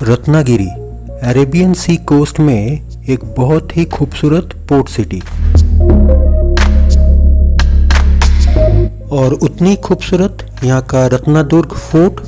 Ratnagiri Arabian सी coast में एक बहुत ही खूबसूरत पोर्ट सिटी और उतनी खूबसूरत यहाँ का रत्नादुर्ग फोर्ट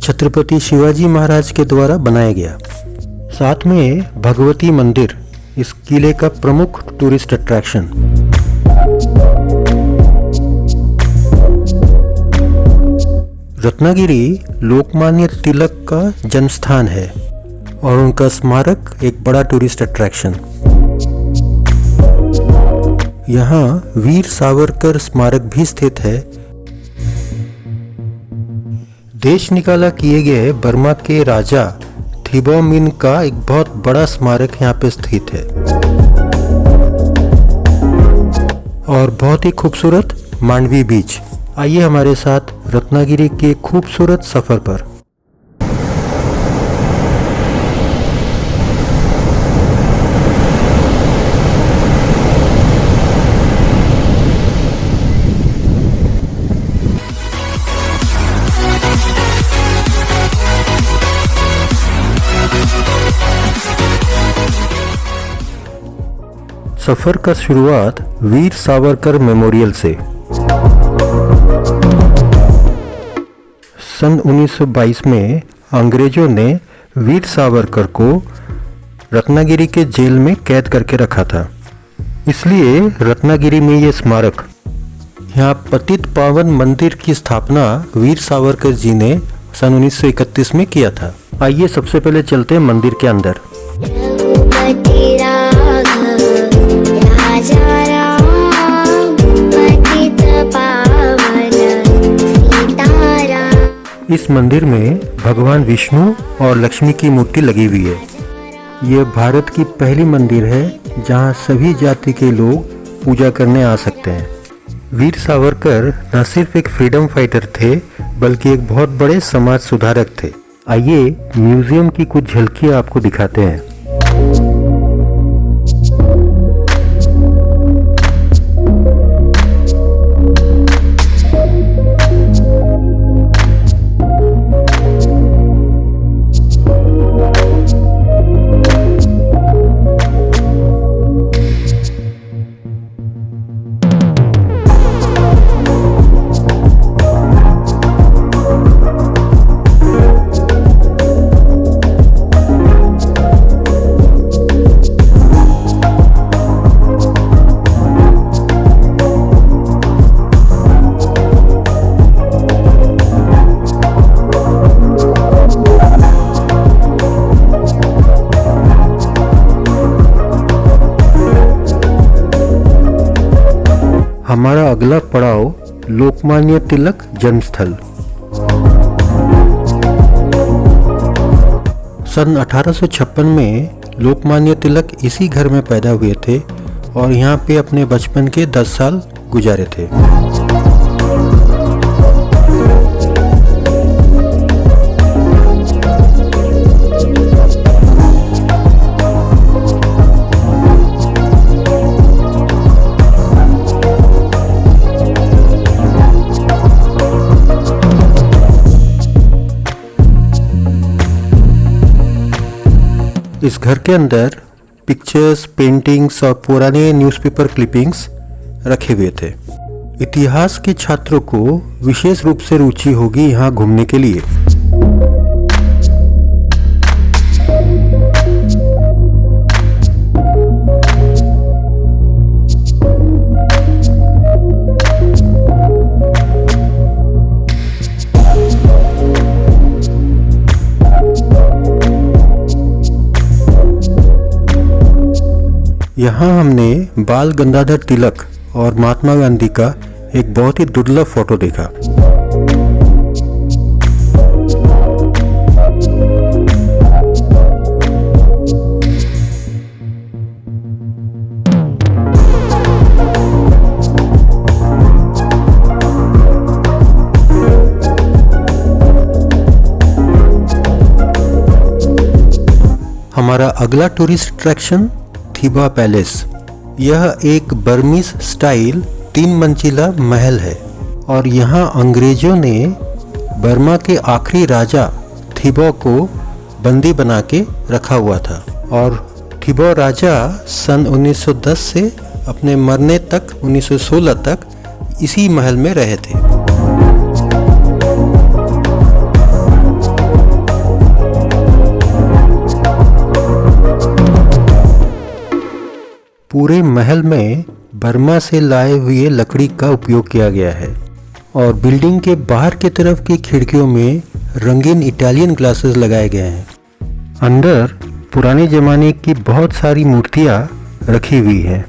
छत्रपति शिवाजी महाराज के द्वारा बनाया गया। साथ में भगवती मंदिर इस किले का प्रमुख टूरिस्ट अट्रैक्शन। रत्नागिरी लोकमान्य तिलक का जन्म स्थान है और उनका स्मारक एक बड़ा टूरिस्ट अट्रैक्शन। यहाँ वीर सावरकर स्मारक भी स्थित है। देश निकाला किए गए बर्मा के राजा थिबो मिन का एक बहुत बड़ा स्मारक यहाँ पे स्थित है और बहुत ही खूबसूरत मांडवी बीच। आइए हमारे साथ रत्नागिरी के खूबसूरत सफर पर। सफर का शुरुआत वीर सावरकर मेमोरियल से। सन 1922 में अंग्रेजों ने वीर सावरकर को रत्नागिरी के जेल में कैद करके रखा था, इसलिए रत्नागिरी में ये स्मारक। यहाँ पतित पावन मंदिर की स्थापना वीर सावरकर जी ने सन 1931 में किया था। आइए सबसे पहले चलते हैं मंदिर के अंदर। इस मंदिर में भगवान विष्णु और लक्ष्मी की मूर्ति लगी हुई है। यह भारत की पहली मंदिर है जहां सभी जाति के लोग पूजा करने आ सकते हैं। वीर सावरकर न सिर्फ एक फ्रीडम फाइटर थे बल्कि एक बहुत बड़े समाज सुधारक थे। आइए म्यूजियम की कुछ झलकियां आपको दिखाते हैं। हमारा अगला पड़ाव लोकमान्य तिलक जन्मस्थल। सन 1856 में लोकमान्य तिलक इसी घर में पैदा हुए थे और यहाँ पे अपने बचपन के 10 साल गुजारे थे। इस घर के अंदर पिक्चर्स, पेंटिंग्स और पुराने न्यूज़पेपर क्लिपिंग्स रखे हुए थे। इतिहास के छात्रों को विशेष रूप से रुचि होगी यहाँ घूमने के लिए। यहाँ हमने बाल गंगाधर तिलक और महात्मा गांधी का एक बहुत ही दुर्लभ फोटो देखा। हमारा अगला टूरिस्ट अट्रैक्शन थिबा पैलेस। यह एक बर्मीज स्टाइल 3 मंजिला महल है और यहाँ अंग्रेजों ने बर्मा के आखिरी राजा थिबौ को बंदी बना के रखा हुआ था और थिबौ राजा सन 1910 से अपने मरने तक 1916 तक इसी महल में रहे थे। पूरे महल में बर्मा से लाए हुए लकड़ी का उपयोग किया गया है और बिल्डिंग के बाहर की तरफ की खिड़कियों में रंगीन इटालियन ग्लासेस लगाए गए हैं। अंदर पुराने ज़माने की बहुत सारी मूर्तियाँ रखी हुई हैं।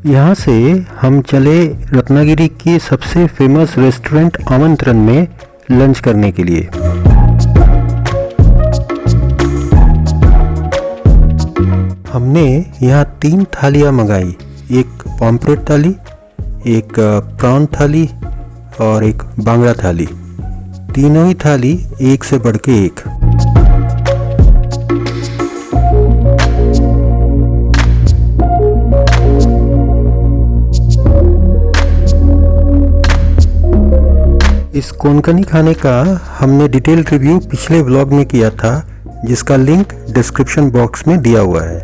यहाँ से हम चले रत्नागिरी की सबसे फेमस रेस्टोरेंट आमंत्रण में लंच करने के लिए। हमने यहाँ 3 थालियाँ मंगाई, एक पॉम्फ्रेट थाली, एक प्रॉन थाली और एक बांगड़ा थाली। तीनों ही थाली एक से बढ़ के एक। इस कोंकणी खाने का हमने डिटेल रिव्यू पिछले व्लॉग में किया था, जिसका लिंक डिस्क्रिप्शन बॉक्स में दिया हुआ है।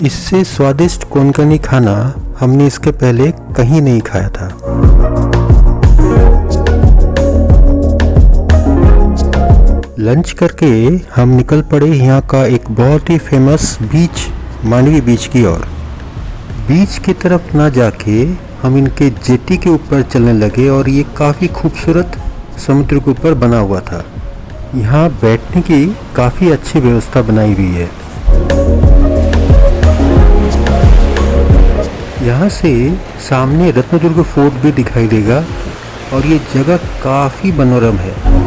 इससे स्वादिष्ट कोंकणी खाना हमने इसके पहले कहीं नहीं खाया था। लंच करके हम निकल पड़े यहाँ का एक बहुत ही फेमस बीच, मांडवी बीच की ओर। बीच की तरफ ना जाके हम इनके जेटी के ऊपर चलने लगे और ये काफ़ी खूबसूरत समुद्र के ऊपर बना हुआ था। यहाँ बैठने की काफ़ी अच्छी व्यवस्था बनाई हुई है। यहाँ से सामने रत्नदुर्ग फोर्ट भी दिखाई देगा और ये जगह काफ़ी मनोरम है।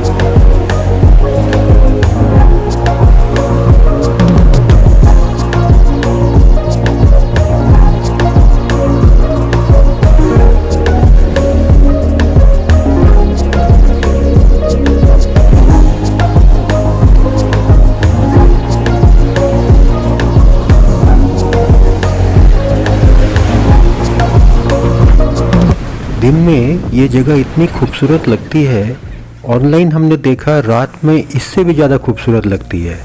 दिन में ये जगह इतनी खूबसूरत लगती है, ऑनलाइन हमने देखा रात में इससे भी ज़्यादा खूबसूरत लगती है।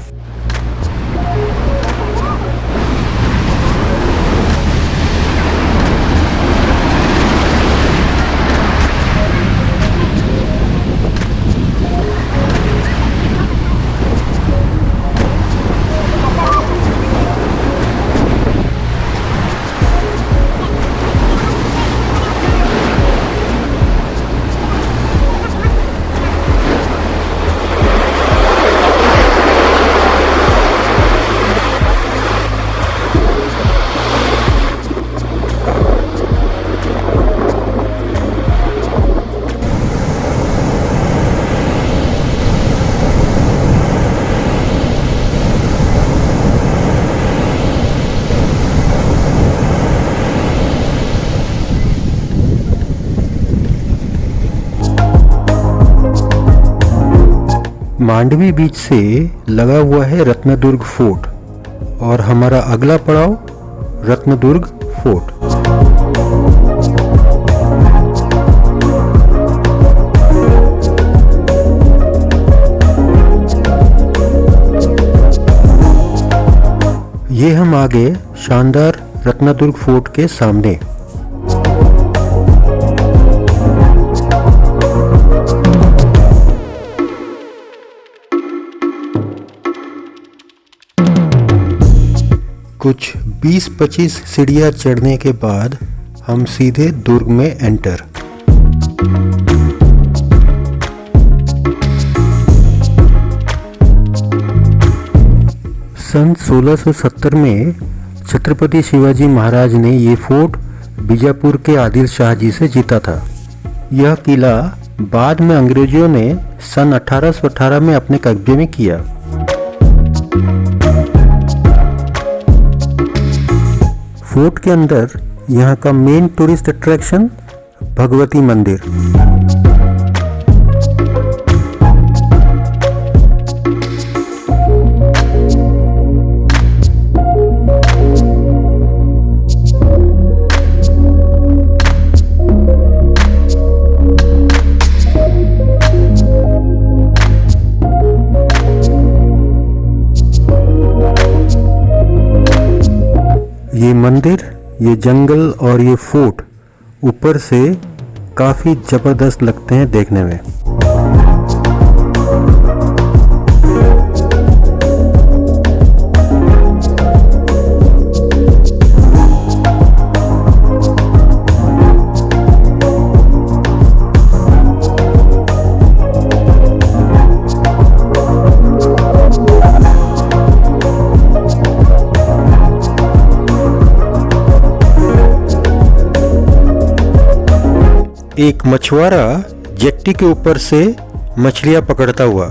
मांडवी बीच से लगा हुआ है रत्नदुर्ग फोर्ट और हमारा अगला पड़ाव रत्नदुर्ग फोर्ट। ये हम आ गए शानदार रत्नदुर्ग फोर्ट के सामने। कुछ 20-25 सीढ़ियाँ चढ़ने के बाद हम सीधे दुर्ग में एंटर। सन 1670 में छत्रपति शिवाजी महाराज ने ये फोर्ट बीजापुर के आदिल शाह जी से जीता था। यह किला बाद में अंग्रेजों ने सन 1818 में अपने कब्जे में किया। फोर्ट के अंदर यहाँ का मेन टूरिस्ट अट्रैक्शन भगवती मंदिर। ये मंदिर, ये जंगल और ये फोर्ट ऊपर से काफ़ी ज़बरदस्त लगते हैं देखने में। एक मछुआरा जेट्टी के ऊपर से मछलियां पकड़ता हुआ।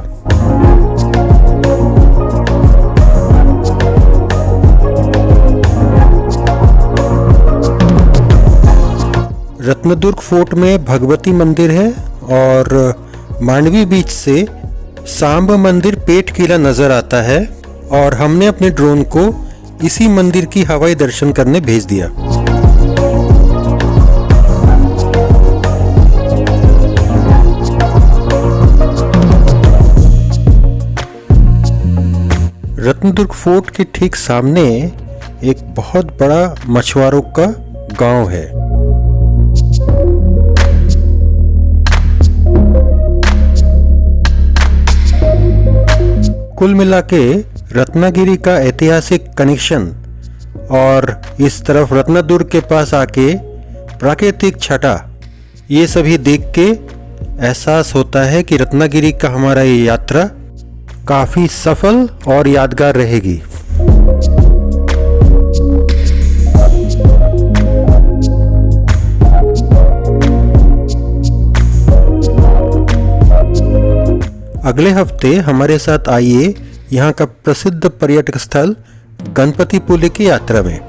रत्नदुर्ग फोर्ट में भगवती मंदिर है और मांडवी बीच से सांब मंदिर पेट किला नजर आता है और हमने अपने ड्रोन को इसी मंदिर की हवाई दर्शन करने भेज दिया। रत्नदुर्ग फोर्ट के ठीक सामने एक बहुत बड़ा मछुआरों का गांव है। कुल मिला के रत्नागिरी का ऐतिहासिक कनेक्शन और इस तरफ रत्नदुर्ग के पास आके प्राकृतिक छटा, ये सभी देख के एहसास होता है कि रत्नागिरी का हमारा ये यात्रा काफी सफल और यादगार रहेगी। अगले हफ्ते हमारे साथ आइए यहाँ का प्रसिद्ध पर्यटक स्थल गणपतिपुले की यात्रा में।